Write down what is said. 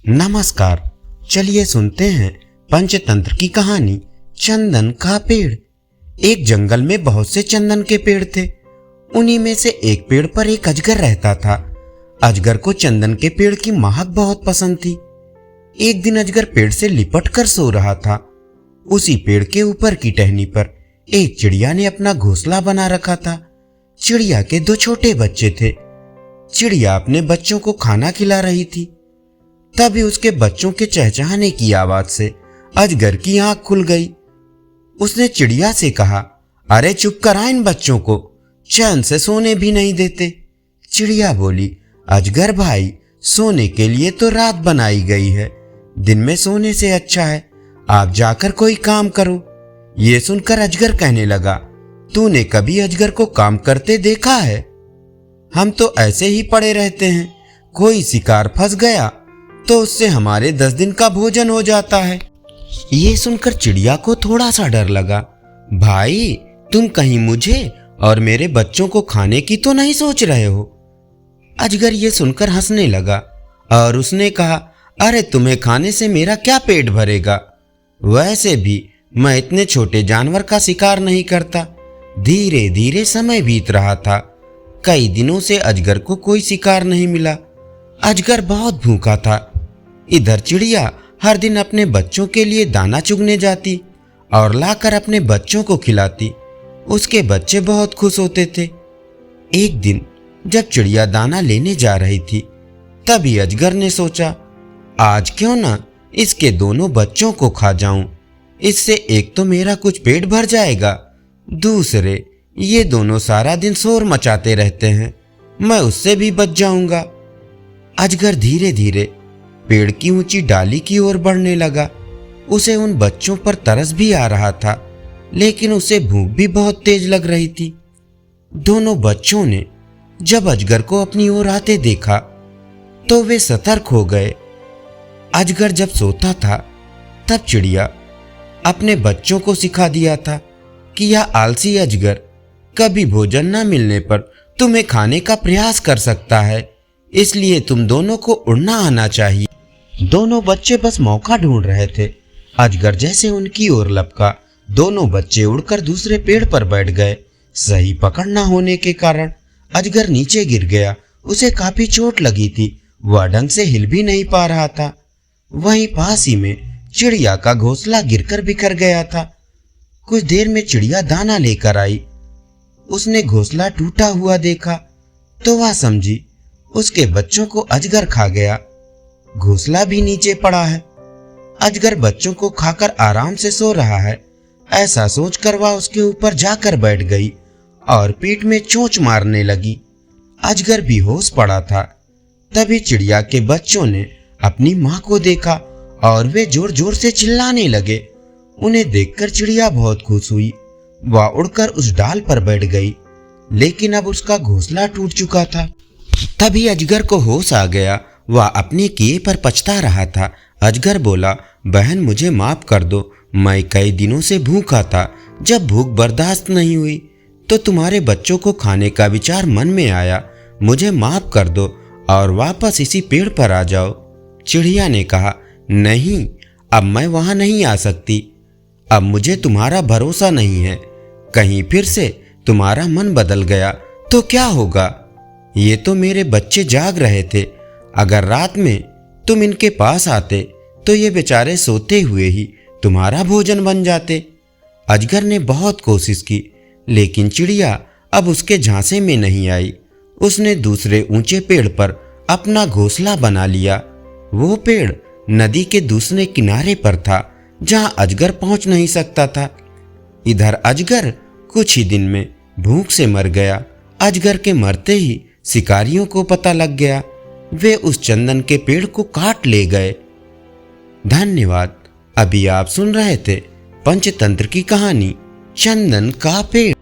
नमस्कार। चलिए सुनते हैं पंचतंत्र की कहानी चंदन का पेड़। एक जंगल में बहुत से चंदन के पेड़ थे। उन्हीं में से एक पेड़ पर एक अजगर रहता था। अजगर को चंदन के पेड़ की महक बहुत पसंद थी। एक दिन अजगर पेड़ से लिपट कर सो रहा था। उसी पेड़ के ऊपर की टहनी पर एक चिड़िया ने अपना घोंसला बना रखा था। चिड़िया के दो छोटे बच्चे थे। चिड़िया अपने बच्चों को खाना खिला रही थी। तभी उसके बच्चों के चहचहाने की आवाज से अजगर की आंख खुल गई। उसने चिड़िया से कहा, अरे चुप करा इन बच्चों को, चैन से सोने भी नहीं देते। चिड़िया बोली, अजगर भाई, सोने के लिए तो रात बनाई गई है, दिन में सोने से अच्छा है आप जाकर कोई काम करो। ये सुनकर अजगर कहने लगा, तूने कभी अजगर को काम करते देखा है? हम तो ऐसे ही पड़े रहते हैं। कोई शिकार फंस गया तो उससे हमारे 10 दिन का भोजन हो जाता है। ये सुनकर चिड़िया को थोड़ा सा डर लगा। भाई, तुम कहीं मुझे और मेरे बच्चों को खाने की तो नहीं सोच रहे हो? अजगर ये सुनकर हंसने लगा और उसने कहा, अरे तुम्हें खाने से मेरा क्या पेट भरेगा? वैसे भी मैं इतने छोटे जानवर का शिकार नहीं करता। धीरे धीरे समय बीत रहा था। कई दिनों से अजगर को कोई शिकार नहीं मिला। अजगर बहुत भूखा था। इधर चिड़िया हर दिन अपने बच्चों के लिए दाना चुगने जाती और लाकर अपने बच्चों को खिलाती। उसके बच्चे बहुत खुश होते थे। एक दिन जब चिड़िया दाना लेने जा रही थी, तभी अजगर ने सोचा, आज क्यों ना इसके दोनों बच्चों को खा जाऊं। इससे एक तो मेरा कुछ पेट भर जाएगा, दूसरे ये दोनों सारा दिन शोर मचाते रहते हैं, मैं उससे भी बच जाऊंगा। अजगर धीरे धीरे पेड़ की ऊंची डाली की ओर बढ़ने लगा। उसे उन बच्चों पर तरस भी आ रहा था, लेकिन उसे भूख भी बहुत तेज लग रही थी। दोनों बच्चों ने जब अजगर को अपनी ओर आते देखा तो वे सतर्क हो गए। अजगर जब सोता था तब चिड़िया अपने बच्चों को सिखा दिया था कि यह आलसी अजगर कभी भोजन न मिलने पर तुम्हें खाने का प्रयास कर सकता है, इसलिए तुम दोनों को उड़ना आना चाहिए। दोनों बच्चे बस मौका ढूंढ रहे थे। अजगर जैसे उनकी ओर लपका, दोनों बच्चे उड़कर दूसरे पेड़ पर बैठ गए। सही पकड़ न होने के कारण अजगर नीचे गिर गया। उसे काफी चोट लगी थी। वह ढंग से हिल भी नहीं पा रहा था। वहीं पास ही में चिड़िया का घोंसला गिरकर बिखर गया था। कुछ देर में चिड़िया दाना लेकर आई। उसने घोंसला टूटा हुआ देखा तो वह समझी उसके बच्चों को अजगर खा गया। घोंसला भी नीचे पड़ा है। अजगर बच्चों को खाकर आराम से सो रहा है, ऐसा सोचकर वह उसके ऊपर जाकर बैठ गई और पीठ में चोंच मारने लगी। अजगर बेहोश पड़ा था। तभी चिड़िया के बच्चों ने अपनी मां को देखा और वे जोर जोर से चिल्लाने लगे। उन्हें देखकर चिड़िया बहुत खुश हुई। वह उड़कर उस डाल पर बैठ गई, लेकिन अब उसका घोंसला टूट चुका था। तभी अजगर को होश आ गया। वह अपने किए पर पछता रहा था। अजगर बोला, बहन मुझे माफ कर दो, मैं कई दिनों से भूखा था। जब भूख बर्दाश्त नहीं हुई तो तुम्हारे बच्चों को खाने का विचार मन में आया। मुझे माफ कर दो और वापस इसी पेड़ पर आ जाओ। चिड़िया ने कहा, नहीं, अब मैं वहां नहीं आ सकती। अब मुझे तुम्हारा भरोसा नहीं है। कहीं फिर से तुम्हारा मन बदल गया तो क्या होगा? ये तो मेरे बच्चे जाग रहे थे। अगर रात में तुम इनके पास आते तो ये बेचारे सोते हुए ही तुम्हारा भोजन बन जाते। अजगर ने बहुत कोशिश की, लेकिन चिड़िया अब उसके झांसे में नहीं आई। उसने दूसरे ऊंचे पेड़ पर अपना घोंसला बना लिया। वो पेड़ नदी के दूसरे किनारे पर था, जहां अजगर पहुंच नहीं सकता था। इधर अजगर कुछ ही दिन में भूख से मर गया। अजगर के मरते ही शिकारियों को पता लग गया। वे उस चंदन के पेड़ को काट ले गए। धन्यवाद। अभी आप सुन रहे थे पंचतंत्र की कहानी चंदन का पेड़।